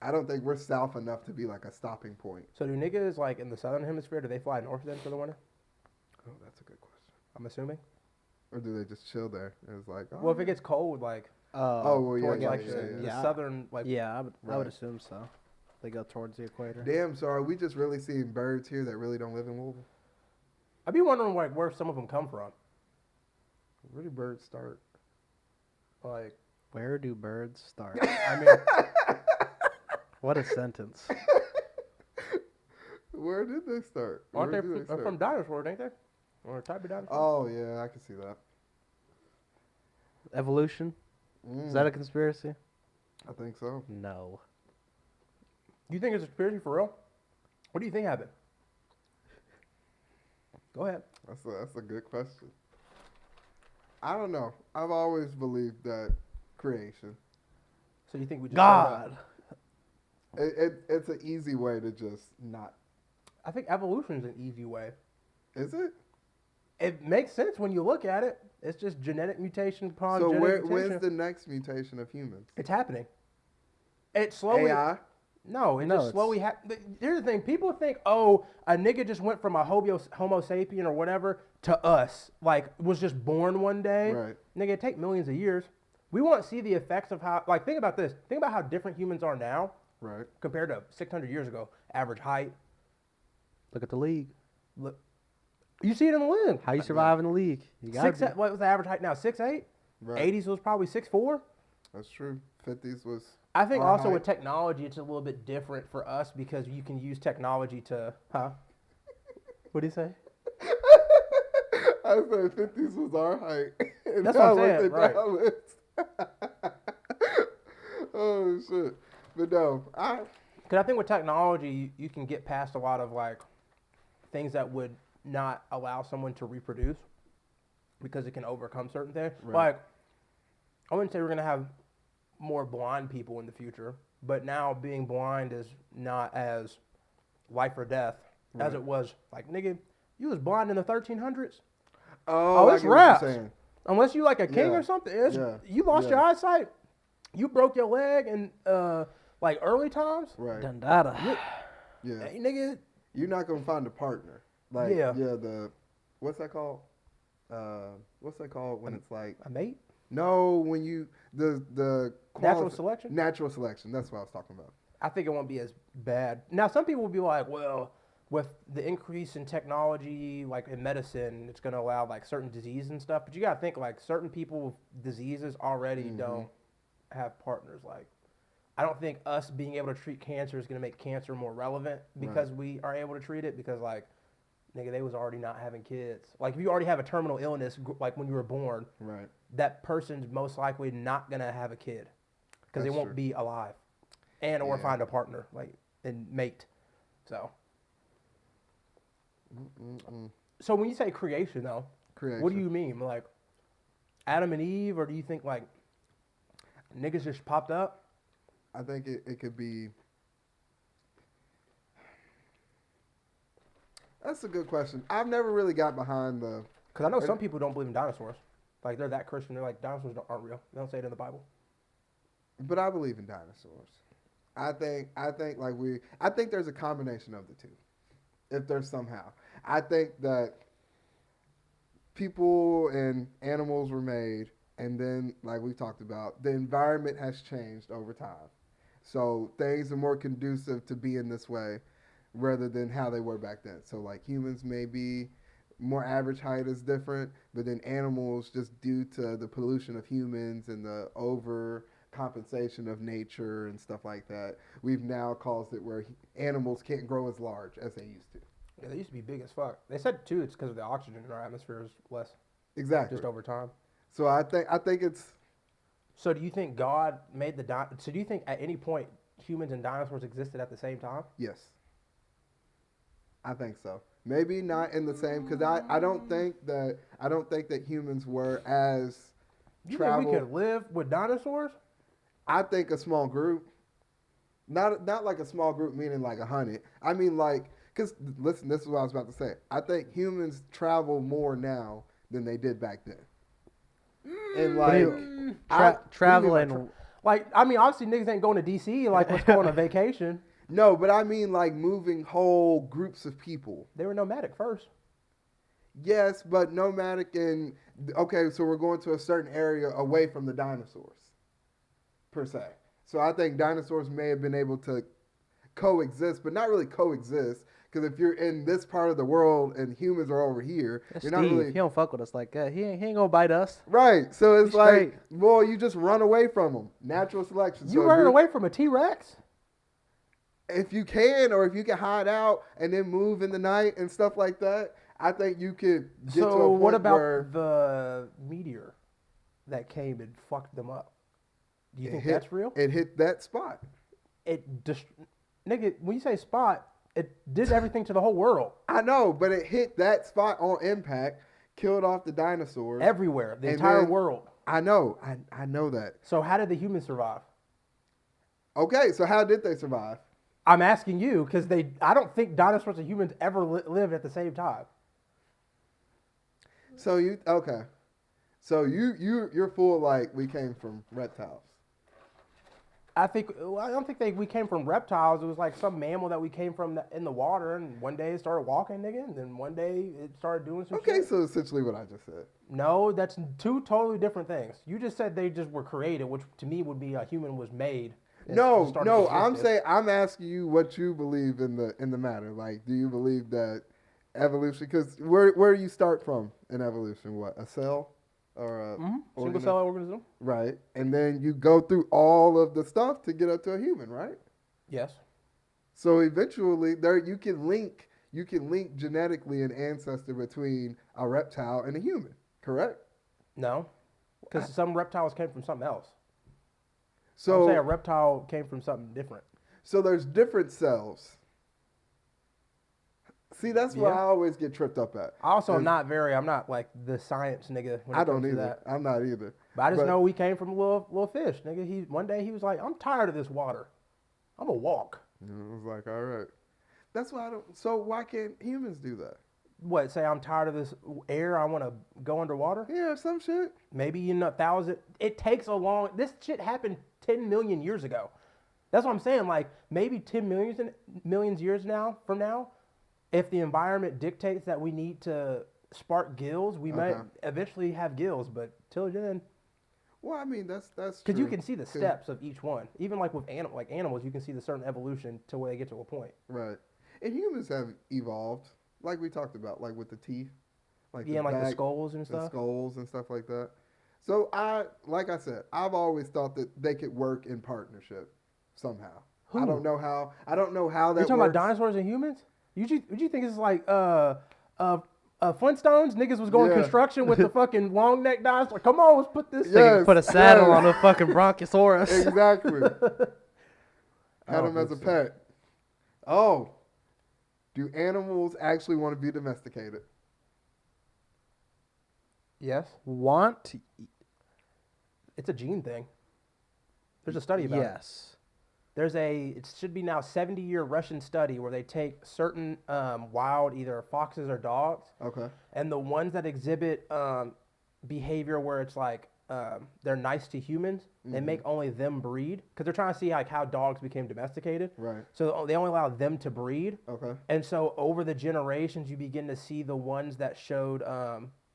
I don't think we're south enough to be like a stopping point. So do niggas like in the southern hemisphere, do they fly north then for the winter? Oh, that's a good question. I'm assuming. Or do they just chill there? And it's like, oh, Well, if it gets cold, like oh, well, towards yeah, like yeah, the yeah. southern, like Yeah, I would Right. assume so. They go towards the equator. Damn, so are we just really seeing birds here that really don't live in Louisville? I'd be wondering like where some of them come from. Where do birds start? Like, Where do birds start? I mean, What a sentence. Where did they start? aren't Where they do start? from dinosaurs, ain't they? Or a type of dinosaur? Oh, yeah, I can see that. Evolution? Is that a conspiracy? I think so. No. Do you think it's a conspiracy for real? What do you think happened? Go ahead. That's a good question. I don't know. I've always believed that creation. So you think we just God. It's an easy way to just not. I think evolution is an easy way. Is it? It makes sense when you look at it. It's just genetic mutation upon So genetic mutation. when's the next mutation of humans? It's happening. It slowly. AI? No, it No, just it's- slowly happens. Here's the thing. People think, oh, a nigga just went from a homo sapien or whatever to us. Like, was just born one day. Right. Nigga, it take millions of years. We want to see the effects of how, like, think about this. Think about how different humans are now Right. compared to 600 years ago. Average height. Look at the league. Look, you see it in the league. How you survive in the league? You gotta What was the average height now? 6'8"? Right. 80s was probably 6'4". That's true. 50s was. I think our also height. with technology, it's a little bit different for us because you can use technology to, huh? What do you say? I said 50s was our height. And That's what I'm now look saying, at right. now it's- Oh shit! But no, Because I think with technology, you can get past a lot of like things that would not allow someone to reproduce because it can overcome certain things. Right. Like, I wouldn't say we're gonna have more blind people in the future, but now being blind is not as life or death as it was. Like, nigga, you was blind in the 1300s. oh, it's I get what raps. you're saying. Unless you like a king Yeah. or something, Yeah. you lost your eyesight. You broke your leg in like early times. Right. Dundada. Yeah. Hey, nigga, You're not gonna find a partner. Like Yeah. the what's that called? What's that called when it's like a mate. no when you the Natural selection? Natural selection. That's what I was talking about. I think it won't be as bad. Now, some people will be like, well, with the increase in technology, like in medicine, it's going to allow like certain diseases and stuff. But you got to think like certain people with diseases already don't have partners. Like, I don't think us being able to treat cancer is going to make cancer more relevant because we are able to treat it. Because like, nigga, they was already not having kids. Like, if you already have a terminal illness, like when you were born, Right. that person's most likely not going to have a kid because they That's won't true. be alive and or Yeah. find a partner like and mate. So so when you say creation though, Creation. what do you mean? Like Adam and Eve, or do you think like niggas just popped up? I think it could be. That's a good question. I've never really got behind the. Because I know some people don't believe in dinosaurs. Like they're that Christian, they're like dinosaurs aren't real. They don't say it in the Bible. But I believe in dinosaurs. I think I think there's a combination of the two. If there's somehow. I think that people and animals were made, and then like we talked about, the environment has changed over time. So things are more conducive to being this way rather than how they were back then. So like humans may be more average height is different, but then animals, just due to the pollution of humans and the overcompensation of nature and stuff like that, we've now caused it where animals can't grow as large as they used to. Yeah, they used to be big as fuck. They said too it's because of the oxygen in our atmosphere is less Exactly. just over time. So I think it's So do you think God made so do you think at any point humans and dinosaurs existed at the same time? yes. I think so. Maybe not in the same because I don't think that humans were as You travel. think we could live with dinosaurs? I think a small group, not like a small group meaning like 100. I mean like because listen, this is what I was about to say. I think humans travel more now than they did back then. And like Traveling. Like, I mean, obviously niggas ain't going to DC like let's go on a vacation. no, but I mean like moving whole groups of people. They were nomadic first. Yes, but nomadic and okay, so we're going to a certain area away from the dinosaurs, per se. So I think dinosaurs may have been able to coexist, but not really coexist. Because if you're in this part of the world and humans are over here, That's you're Steve. not really He don't fuck with us like that. He ain't gonna bite us. right. So it's He's like, straight. well, you just run away from them. Natural selection. You So if running you're- away from a T-Rex? if you can, or if you can hide out and then move in the night and stuff like that, I think you could get to a So point what about where the meteor that came and fucked them up? Do you it think hit- that's real? It hit that spot. Nigga, when you say spot, it did everything to the whole world. I know, but it hit that spot on impact, killed off the dinosaurs. Everywhere, the And entire then- world. I know, I know that. So how did the humans survive? Okay, so how did they survive? I'm asking you because I don't think dinosaurs and humans ever lived at the same time. So you're full like we came from reptiles. I don't think we came from reptiles. It was like some mammal that we came from in the water, and one day it started walking, nigga, and then one day it started doing some Okay, shit. so essentially what I just said. No, that's two totally different things. You just said they just were created, which to me would be a human was made. and No, started no, to I'm exist. saying I'm asking you what you believe in the matter. Like, do you believe that evolution? Because where do you start from in evolution? What, a cell or a single organism? cell organism. Right, and then you go through all of the stuff to get up to a human, right? Yes. So eventually, there you can link genetically an ancestor between a reptile and a human, correct? No, because some reptiles came from something else. So So say a reptile came from something different. So there's different cells. See, that's what Yeah. I always get tripped up at. I also am Is- I'm not like the science nigga when it I comes don't to either. that. I'm not either. But I just know we came from a little fish, nigga. One day he was like, I'm tired of this water. I'm gonna walk. I was like, all right. That's why I don't. So why can't humans do that? What, say I'm tired of this air, I want to go underwater? Yeah, some shit. Maybe in 1,000. It takes a long. This shit happened 10 million years ago. That's what I'm saying. Like maybe 10 millions years from now, if the environment dictates that we need to spark gills, we might eventually have gills. But till then, Well, I mean, that's because true. you can see the steps of each one. Even like with animals, you can see the certain evolution to where they get to a point. Right. And humans have evolved, like we talked about, like with the teeth, like Yeah, and like the back, skulls and the stuff. skulls and stuff like that. So like I said, I've always thought that they could work in partnership somehow. Who? I don't know how that You're talking works. about dinosaurs and humans? Would you think it's like Flintstones? Niggas was going Yeah. construction with the fucking long neck dinosaur. Come on, let's put this. Yes. Put a saddle yes. on a fucking bronchosaurus. Exactly. Had I him don't as a think so. pet. Oh. Do animals actually want to be domesticated? Yes, Want? it's a gene thing. There's a study about it. Yes. It should be now 70-year Russian study where they take certain wild, either foxes or dogs, Okay. and the ones that exhibit behavior where it's like they're nice to humans, they make only them breed because they're trying to see like how dogs became domesticated. Right. So they only allow them to breed. Okay. And so over the generations, you begin to see the ones that showed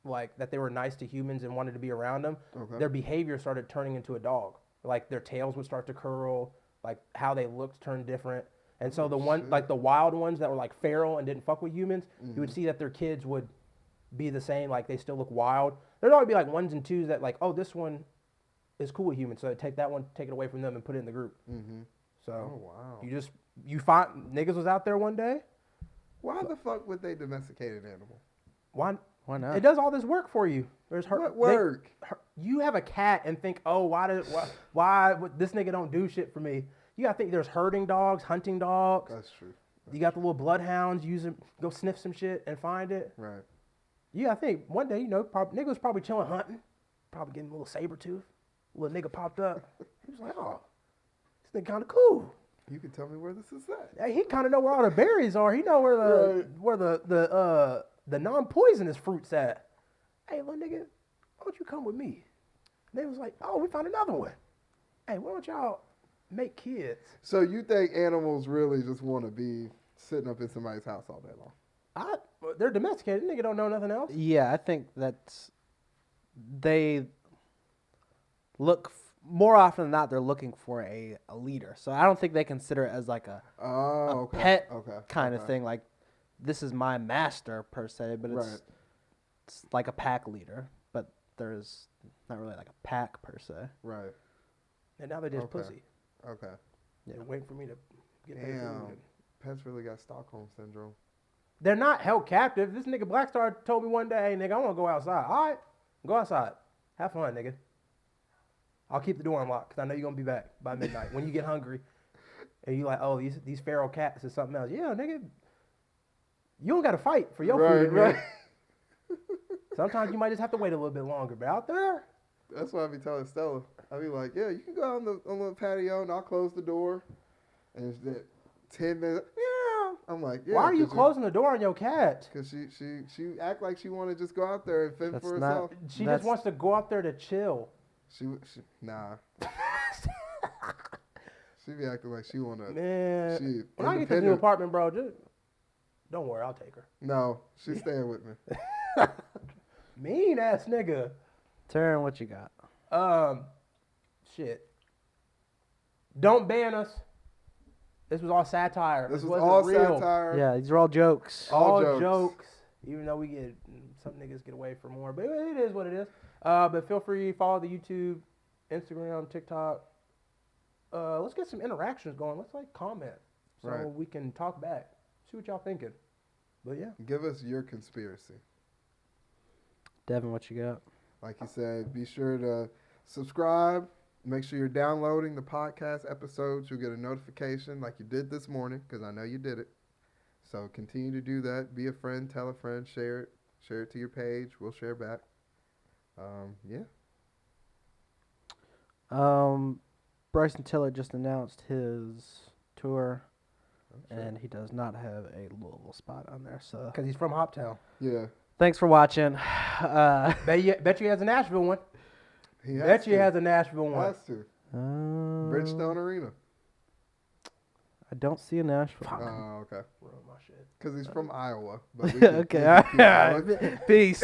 like that they were nice to humans and wanted to be around them. Okay. Their behavior started turning into a dog. Like their tails would start to curl, like how they looked turned different. And so like the wild ones that were like feral and didn't fuck with humans, you would see that their kids would be the same, like they still look wild. There'd always be like ones and twos that like, oh, this one is cool with humans, so take that one, take it away from them and put it in the group. Mm-hmm. So Oh wow. you find niggas was out there one day. Why the fuck would they domesticate an animal? Why not? It does all this work for you. There's What work? You have a cat and think, oh, why this nigga don't do shit for me? You gotta think there's herding dogs, hunting dogs. That's true. You got the little bloodhounds. Go sniff some shit and find it. Right. You gotta think one day, nigga was probably chilling hunting, probably getting a little saber tooth. Little nigga popped up. He was like, oh, this nigga kind of cool. You can tell me where this is at. Hey, he kind of know where all the berries are. He know where the non-poisonous fruits at. Hey, little nigga, why don't you come with me? And they was like, oh, we found another one. Hey, why don't y'all make kids? So you think animals really just want to be sitting up in somebody's house all day long? They're domesticated. Nigga don't know nothing else. Yeah, I think they look more often than not. They're looking for a leader. So I don't think they consider it as like a pet kind of thing. Like this is my master per se, but it's like a pack leader. But there's not really like a pack per se. Right. And now they're just Okay. pussy. Okay. They're waiting for me to get their Damn. food. Pets really got Stockholm syndrome. They're not held captive. This nigga Blackstar told me one day, hey, nigga, I want to go outside. All right, go outside. Have fun, nigga. I'll keep the door unlocked because I know you're going to be back by midnight. When you get hungry and you like, oh, these feral cats is something else. Yeah, nigga, you don't got to fight for your food. in Right. here. Sometimes you might just have to wait a little bit longer. But out there, That's why I be telling Stella. I be like, yeah, you can go out on the patio and I'll close the door. And it's that 10 minutes. Yeah. I'm like, yeah. why are you closing the door on your cat? Because she act like she want to just go out there and fend for That's not- herself. She just wants to go out there to chill. Nah. She be acting like she want to. Man, when I get this new independent. apartment, bro, just don't worry, I'll take her. No, she's staying with me. Mean ass nigga. Terran, what you got? Shit. Don't ban us. This was all satire. This was wasn't all real. satire. Yeah, these are all jokes. All All jokes. jokes. Even though some niggas get away for more, but it is what it is. But feel free to follow the YouTube, Instagram, TikTok. Let's get some interactions going. Let's comment so Right. we can talk back. See what y'all thinking. But yeah. Give us your conspiracy. Devin, what you got? Like you said, be sure to subscribe, Make sure you're downloading the podcast episodes. You'll get a notification like you did this morning, because I know you did it. So continue to do that. Be a friend, tell a friend, share it. Share it to your page. We'll share back. Yeah. Bryson Tiller just announced his tour, and he does not have a Louisville spot on there. So Because he's from Hoptown. Yeah. thanks for watching. Bet you he has a Nashville one. He Bet you he has a Nashville one. Has to. Bridgestone Arena. I don't see a Nashville. Oh, okay. Ruin my shit. Because he's from Iowa. But we can, Okay, we all can keep going. right. Peace.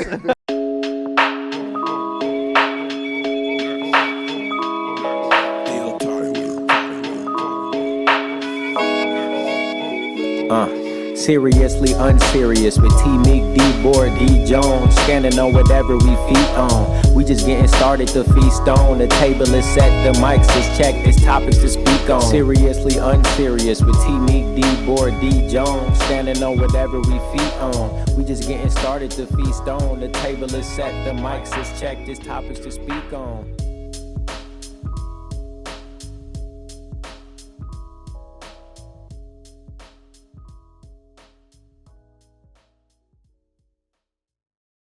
Seriously unserious with T Meek, D Board, D Jones, scanning on whatever we feet on. We just getting started to feast on. The table is set, the mics is checked, there's topics to speak on. Seriously unserious with T Meek, D Board, D Jones, standing on whatever we feet on. We just getting started to feast on. The table is set, the mics is checked, there's topics to speak on.